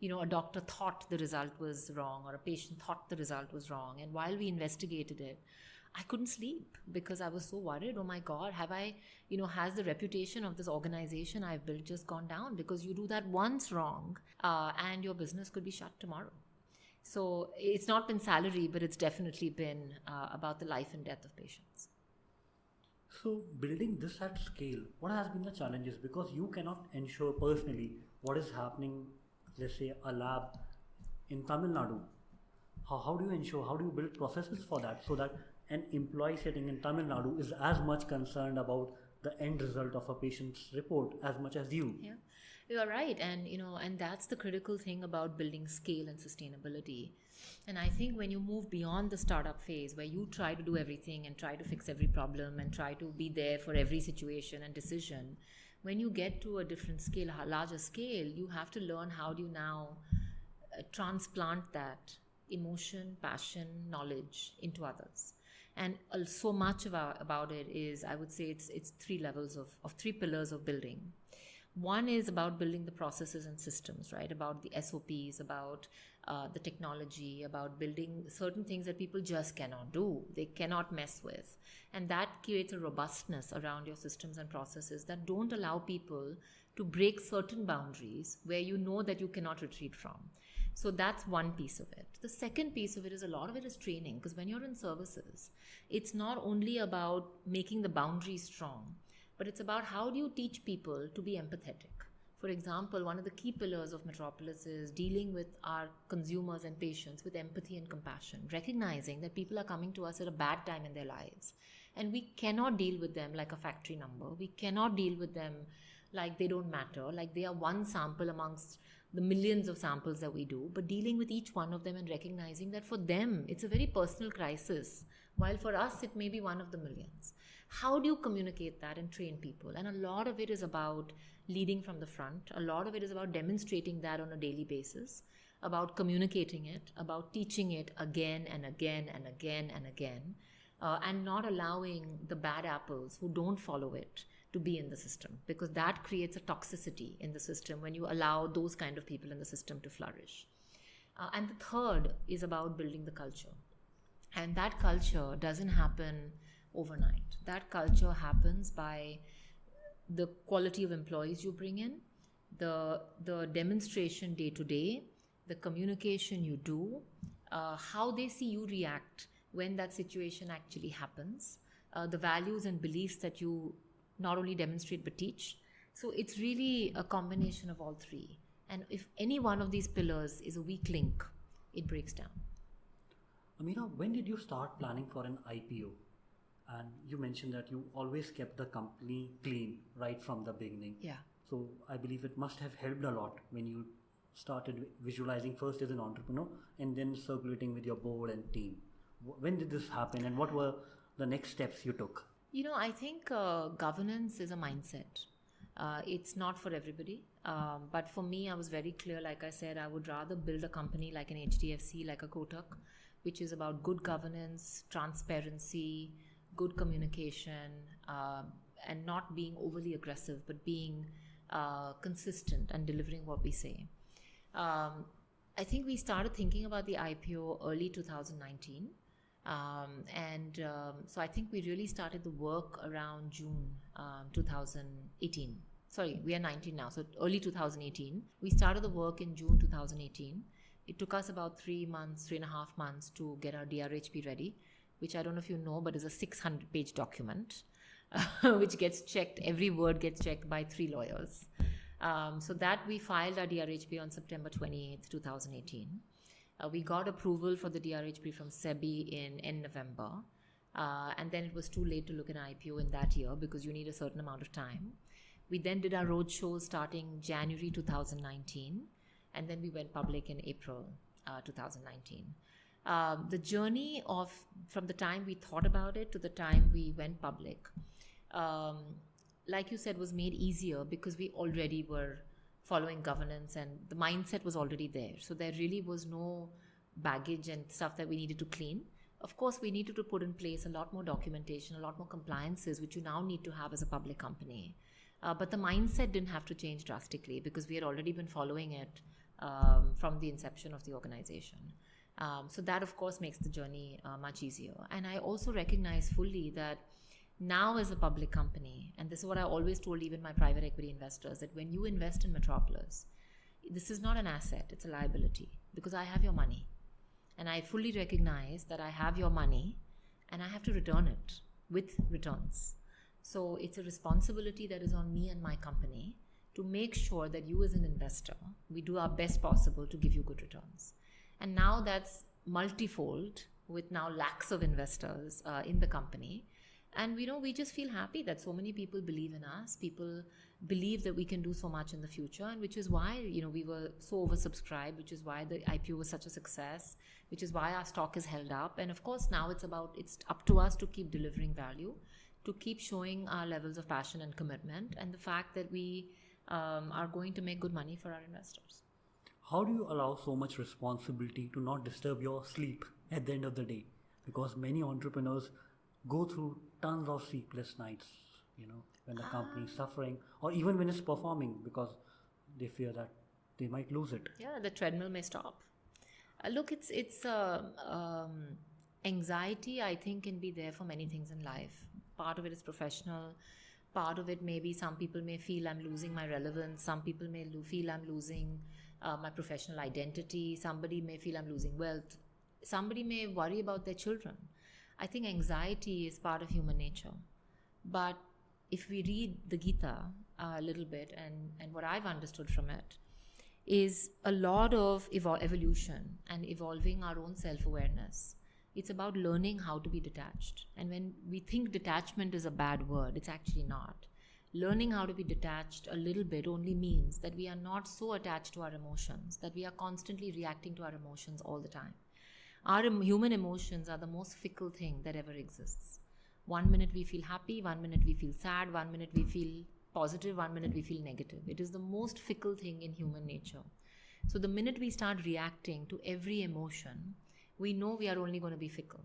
a doctor thought the result was wrong, or a patient thought the result was wrong, and while we investigated it, I couldn't sleep, because I was so worried. Oh my God, has the reputation of this organization I've built just gone down? Because you do that once wrong, and your business could be shut tomorrow. So it's not been salary, but it's definitely been about the life and death of patients. So building this at scale, what has been the challenges? Because you cannot ensure personally what is happening, let's say a lab in Tamil Nadu. How do you ensure, how do you build processes for that, so that an employee sitting in Tamil Nadu is as much concerned about the end result of a patient's report as much as you? Yeah, you are right. And that's the critical thing about building scale and sustainability. And I think when you move beyond the startup phase, where you try to do everything and try to fix every problem and try to be there for every situation and decision, when you get to a different scale, a larger scale, you have to learn how do you now transplant that emotion, passion, knowledge into others. And so much about it is, I would say it's three levels of three pillars of building. One is about building the processes and systems, right? About the SOPs, about the technology, about building certain things that people just cannot do. They cannot mess with. And that creates a robustness around your systems and processes that don't allow people to break certain boundaries where you know that you cannot retreat from. So that's one piece of it. The second piece of it is, a lot of it is training, because when you're in services, it's not only about making the boundaries strong, but it's about how do you teach people to be empathetic. For example, one of the key pillars of Metropolis is dealing with our consumers and patients with empathy and compassion, recognizing that people are coming to us at a bad time in their lives. And we cannot deal with them like a factory number. We cannot deal with them like they don't matter, like they are one sample amongst the millions of samples that we do, but dealing with each one of them and recognizing that for them, it's a very personal crisis, while for us, it may be one of the millions. How do you communicate that and train people? And a lot of it is about leading from the front. A lot of it is about demonstrating that on a daily basis, about communicating it, about teaching it again and again and again and again, and not allowing the bad apples who don't follow it to be in the system, because that creates a toxicity in the system when you allow those kind of people in the system to flourish. And the third is about building the culture. And that culture doesn't happen overnight. That culture happens by the quality of employees you bring in, the demonstration day to day, the communication you do, how they see you react when that situation actually happens, the values and beliefs that you not only demonstrate but teach. So it's really a combination of all three. And if any one of these pillars is a weak link, it breaks down. Ameera, when did you start planning for an IPO? And you mentioned that you always kept the company clean right from the beginning. Yeah. So I believe it must have helped a lot when you started visualizing first as an entrepreneur and then circulating with your board and team. When did this happen and what were the next steps you took? I think governance is a mindset. It's not for everybody. But for me, I was very clear. Like I said, I would rather build a company like an HDFC, like a Kotak, which is about good governance, transparency, good communication, and not being overly aggressive, but being consistent and delivering what we say. I think we started thinking about the IPO early 2019. So I think we really started the work around June 2018. Sorry, we are 19 now, so early 2018. We started the work in June 2018. It took us about 3.5 months to get our DRHP ready, which I don't know if you know, but is a 600-page document, which gets checked, every word gets checked by 3 lawyers. So that we filed our DRHP on September 28th, 2018. We got approval for the DRHP from SEBI in end November. And then it was too late to look at an IPO in that year because you need a certain amount of time. We then did our roadshows starting January 2019. And then we went public in April 2019. The journey from the time we thought about it to the time we went public, like you said, was made easier because we already were following governance and the mindset was already there. So there really was no baggage and stuff that we needed to clean. Of course, we needed to put in place a lot more documentation, a lot more compliances, which you now need to have as a public company. But the mindset didn't have to change drastically because we had already been following it from the inception of the organization. So that, of course, makes the journey much easier. And I also recognize fully that now as a public company, and this is what I always told even my private equity investors, that when you invest in Metropolis, this is not an asset, it's a liability because I have your money. And I fully recognize that I have your money and I have to return it with returns. So it's a responsibility that is on me and my company to make sure that you as an investor, we do our best possible to give you good returns. And now that's multifold with now lakhs of investors in the company. And we just feel happy that so many people believe in us. People believe that we can do so much in the future, and which is why we were so oversubscribed, which is why the IPO was such a success, which is why our stock is held up. And of course, now it's up to us to keep delivering value, to keep showing our levels of passion and commitment, and the fact that we are going to make good money for our investors. How do you allow so much responsibility to not disturb your sleep at the end of the day? Because many entrepreneurs go through tons of sleepless nights, when the company is suffering or even when it's performing because they fear that they might lose it. Yeah, the treadmill may stop. Look, it's anxiety, I think, can be there for many things in life. Part of it is professional. Part of it maybe some people may feel I'm losing my relevance. Some people may feel I'm losing my professional identity. Somebody may feel I'm losing wealth. Somebody may worry about their children. I think anxiety is part of human nature. But if we read the Gita, a little bit, and what I've understood from it is a lot of evolution and evolving our own self-awareness. It's about learning how to be detached. And when we think detachment is a bad word, it's actually not. Learning how to be detached a little bit only means that we are not so attached to our emotions, that we are constantly reacting to our emotions all the time. Our human emotions are the most fickle thing that ever exists. 1 minute we feel happy, 1 minute we feel sad, 1 minute we feel positive, 1 minute we feel negative. It is the most fickle thing in human nature. So the minute we start reacting to every emotion, we know we are only going to be fickle.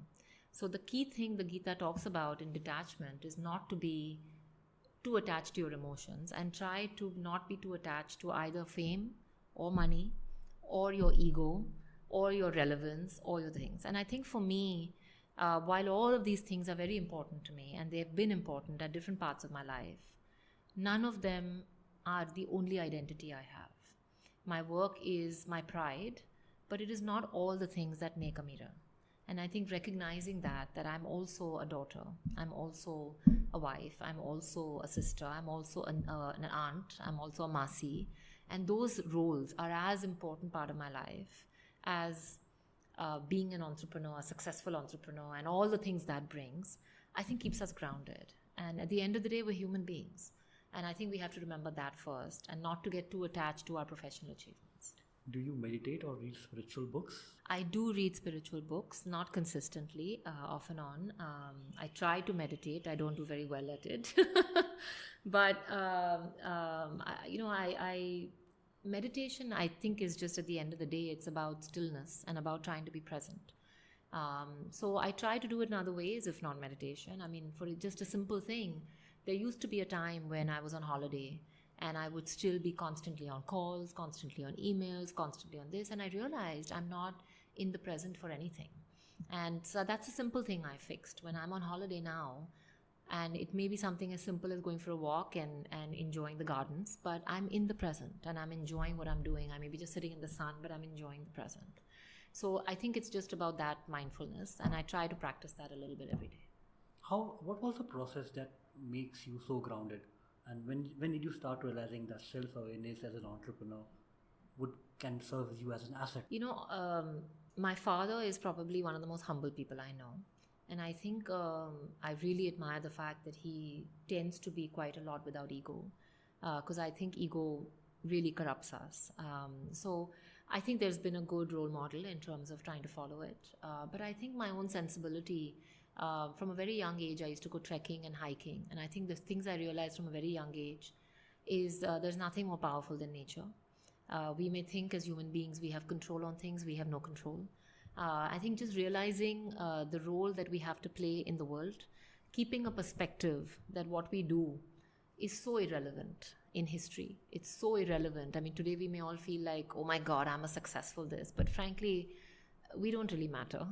So the key thing the Gita talks about in detachment is not to be too attached to your emotions, and try to not be too attached to either fame or money or your ego or your relevance or your things. And I think for me, while all of these things are very important to me and they have been important at different parts of my life, none of them are the only identity I have. My work is my pride, but it is not all the things that make Ameera. And I think recognizing that I'm also a daughter, I'm also a wife, I'm also a sister, I'm also an aunt, I'm also a masi. And those roles are as important part of my life as being an entrepreneur, a successful entrepreneur, and all the things that brings, I think keeps us grounded. And at the end of the day, we're human beings. And I think we have to remember that first and not to get too attached to our professional achievements. Do you meditate or read spiritual books? I do read spiritual books, not consistently, off and on. I try to meditate. I don't do very well at it. But, meditation, I think, is just at the end of the day, it's about stillness and about trying to be present. So I try to do it in other ways, if not meditation. I mean, for just a simple thing, there used to be a time when I was on holiday and I would still be constantly on calls, constantly on emails, constantly on this. And I realized I'm not in the present for anything. And so that's a simple thing I fixed. When I'm on holiday now, and it may be something as simple as going for a walk and enjoying the gardens, but I'm in the present and I'm enjoying what I'm doing. I may be just sitting in the sun, but I'm enjoying the present. So I think it's just about that mindfulness, and I try to practice that a little bit every day. What was the process that makes you so grounded? And when did you start realizing that self-awareness as an entrepreneur can serve you as an asset? My father is probably one of the most humble people I know. And I think I really admire the fact that he tends to be quite a lot without ego, because I think ego really corrupts us. So I think there's been a good role model in terms of trying to follow it. But I think my own sensibility, from a very young age, I used to go trekking and hiking. And I think the things I realized from a very young age is there's nothing more powerful than nature. We may think as human beings we have control on things, we have no control. I think just realizing the role that we have to play in the world, keeping a perspective that what we do is so irrelevant in history. It's so irrelevant. I mean, today we may all feel like, oh my God, I'm a successful this. But frankly, we don't really matter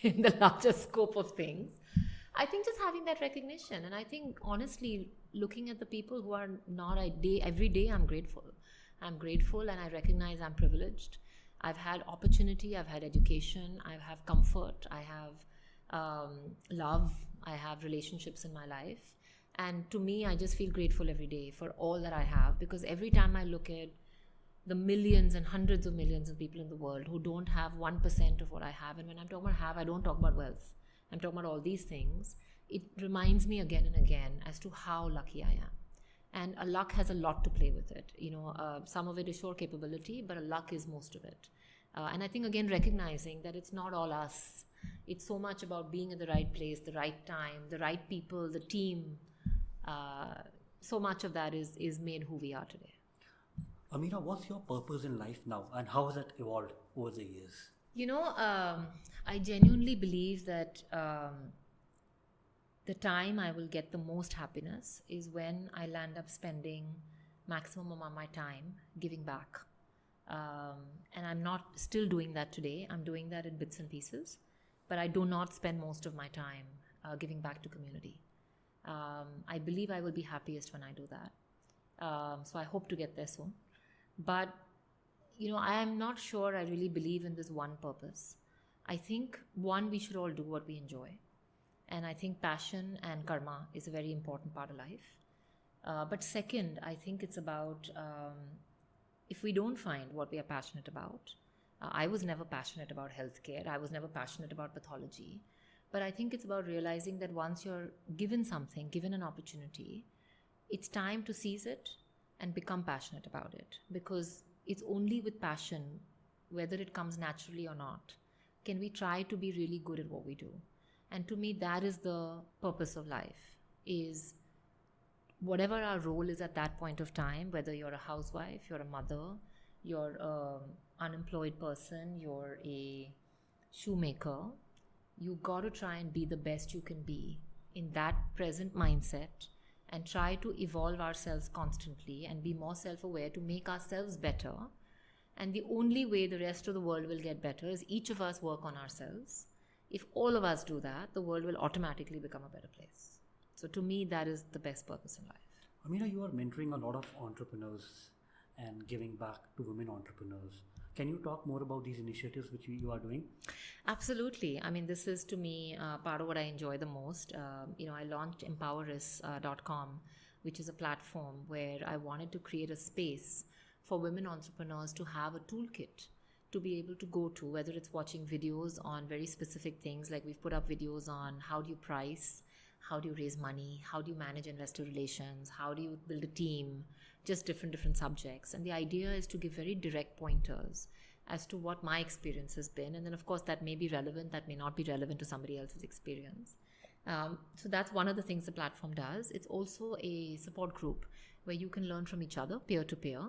in the larger scope of things. I think just having that recognition. And I think, honestly, looking at the people who are not every day, I'm grateful. I'm grateful and I recognize I'm privileged. I've had opportunity, I've had education, I have comfort, I have love, I have relationships in my life. And to me, I just feel grateful every day for all that I have, because every time I look at the millions and hundreds of millions of people in the world who don't have 1% of what I have, and when I'm talking about have, I don't talk about wealth, I'm talking about all these things, it reminds me again and again as to how lucky I am. And a luck has a lot to play with it. Some of it is sheer capability, but a luck is most of it. And I think, again, recognizing that it's not all us. It's so much about being in the right place, the right time, the right people, the team. So much of that is made who we are today. Ameera, what's your purpose in life now, and how has it evolved over the years? I genuinely believe that the time I will get the most happiness is when I'll end up spending maximum amount of my time giving back. And I'm not still doing that today. I'm doing that in bits and pieces, but I do not spend most of my time giving back to community. I believe I will be happiest when I do that. So I hope to get there soon. But, I am not sure I really believe in this one purpose. I think, one, we should all do what we enjoy. And I think passion and karma is a very important part of life. But second, I think it's about if we don't find what we are passionate about. I was never passionate about healthcare. I was never passionate about pathology. But I think it's about realizing that once you're given something, given an opportunity, it's time to seize it and become passionate about it. Because it's only with passion, whether it comes naturally or not, can we try to be really good at what we do. And to me, that is the purpose of life, is whatever our role is at that point of time, whether you're a housewife, you're a mother, you're an unemployed person, you're a shoemaker, you got to try and be the best you can be in that present mindset and try to evolve ourselves constantly and be more self-aware to make ourselves better. And the only way the rest of the world will get better is each of us work on ourselves. If all of us do that, the world will automatically become a better place. So to me, that is the best purpose in life. Ameera, you are mentoring a lot of entrepreneurs and giving back to women entrepreneurs. Can you talk more about these initiatives which you are doing? Absolutely. I mean, this is to me part of what I enjoy the most. I launched Empoweris.com, which is a platform where I wanted to create a space for women entrepreneurs to have a toolkit to be able to go to, whether it's watching videos on very specific things, like we've put up videos on how do you price, how do you raise money, how do you manage investor relations, how do you build a team, just different subjects. And the idea is to give very direct pointers as to what my experience has been. And then, of course, that may be relevant, that may not be relevant to somebody else's experience. So that's one of the things the platform does. It's also a support group where you can learn from each other, peer-to-peer.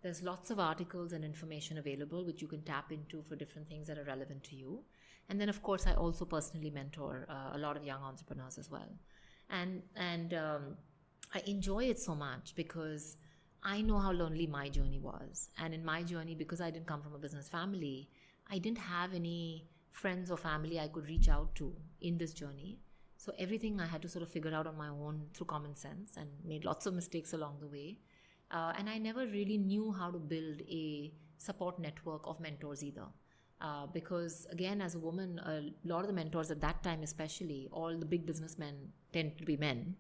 There's lots of articles and information available which you can tap into for different things that are relevant to you. And then, of course, I also personally mentor a lot of young entrepreneurs as well. And I enjoy it so much because I know how lonely my journey was. And in my journey, because I didn't come from a business family, I didn't have any friends or family I could reach out to in this journey. So everything I had to sort of figure out on my own through common sense, and made lots of mistakes along the way. And I never really knew how to build a support network of mentors either. Because again, as a woman, a lot of the mentors at that time especially, all the big businessmen tend to be men.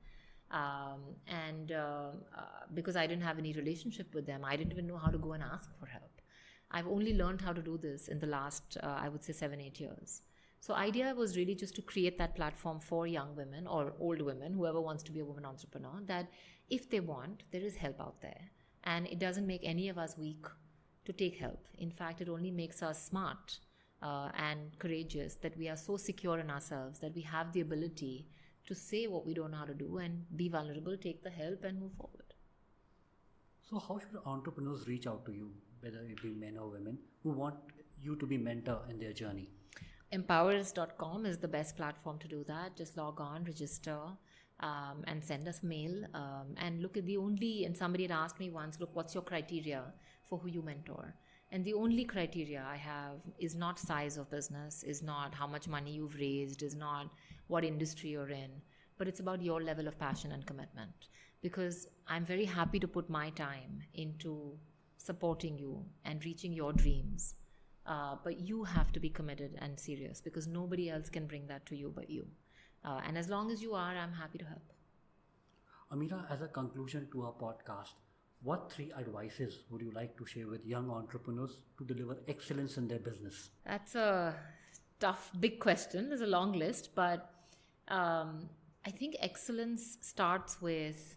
Because I didn't have any relationship with them, I didn't even know how to go and ask for help. I've only learned how to do this in the last, I would say 7-8 years. So idea was really just to create that platform for young women or old women, whoever wants to be a woman entrepreneur, that if they want, there is help out there. And it doesn't make any of us weak to take help. In fact, it only makes us smart and courageous, that we are so secure in ourselves that we have the ability to say what we don't know how to do and be vulnerable, take the help and move forward. So how should entrepreneurs reach out to you, whether it be men or women, who want you to be mentor in their journey? Empoweris.com is the best platform to do that. Just log on, register, and send us mail. And look at and somebody had asked me once, look, what's your criteria for who you mentor? And the only criteria I have is not size of business, is not how much money you've raised, is not what industry you're in, but it's about your level of passion and commitment. Because I'm very happy to put my time into supporting you and reaching your dreams. But you have to be committed and serious, because nobody else can bring that to you but you. And as long as you are, I'm happy to help. Ameera, as a conclusion to our podcast, what 3 advices would you like to share with young entrepreneurs to deliver excellence in their business? That's a tough, big question. There's a long list, but I think excellence starts with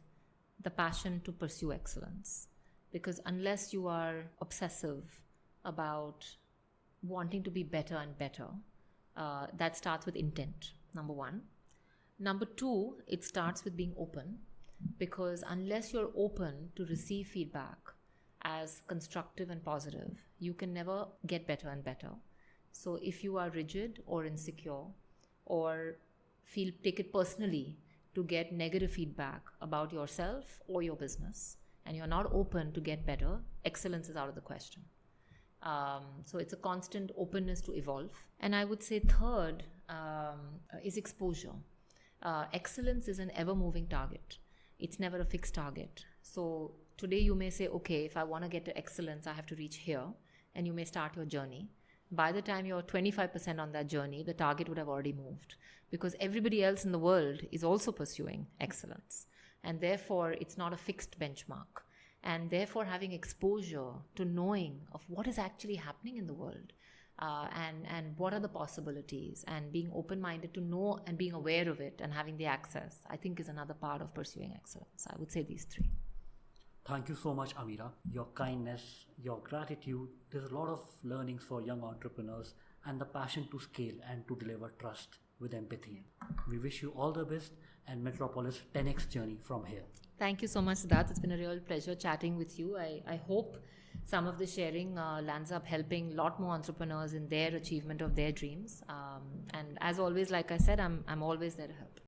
the passion to pursue excellence. Because unless you are obsessive about wanting to be better and better, that starts with intent, number 1. Number 2, it starts with being open. Because unless you're open to receive feedback as constructive and positive, you can never get better and better. So if you are rigid or insecure or take it personally to get negative feedback about yourself or your business, and you're not open to get better, excellence is out of the question. So it's a constant openness to evolve. And I would say third is exposure. Excellence is an ever-moving target. It's never a fixed target. So today you may say, okay, if I want to get to excellence, I have to reach here, and you may start your journey. By the time you're 25% on that journey, the target would have already moved, because everybody else in the world is also pursuing excellence. and therefore it's not a fixed benchmark. And therefore having exposure to knowing of what is actually happening in the world, and what are the possibilities, and being open-minded to know and being aware of it and having the access, I think is another part of pursuing excellence. I would say these three. Thank you so much, Ameera. Your kindness, your gratitude, there's a lot of learnings for young entrepreneurs and the passion to scale and to deliver trust with empathy. We wish you all the best and Metropolis 10x journey from here. Thank you so much, Siddharth. It's been a real pleasure chatting with you. I hope some of the sharing lands up helping a lot more entrepreneurs in their achievement of their dreams. And as always, like I said, I'm always there to help.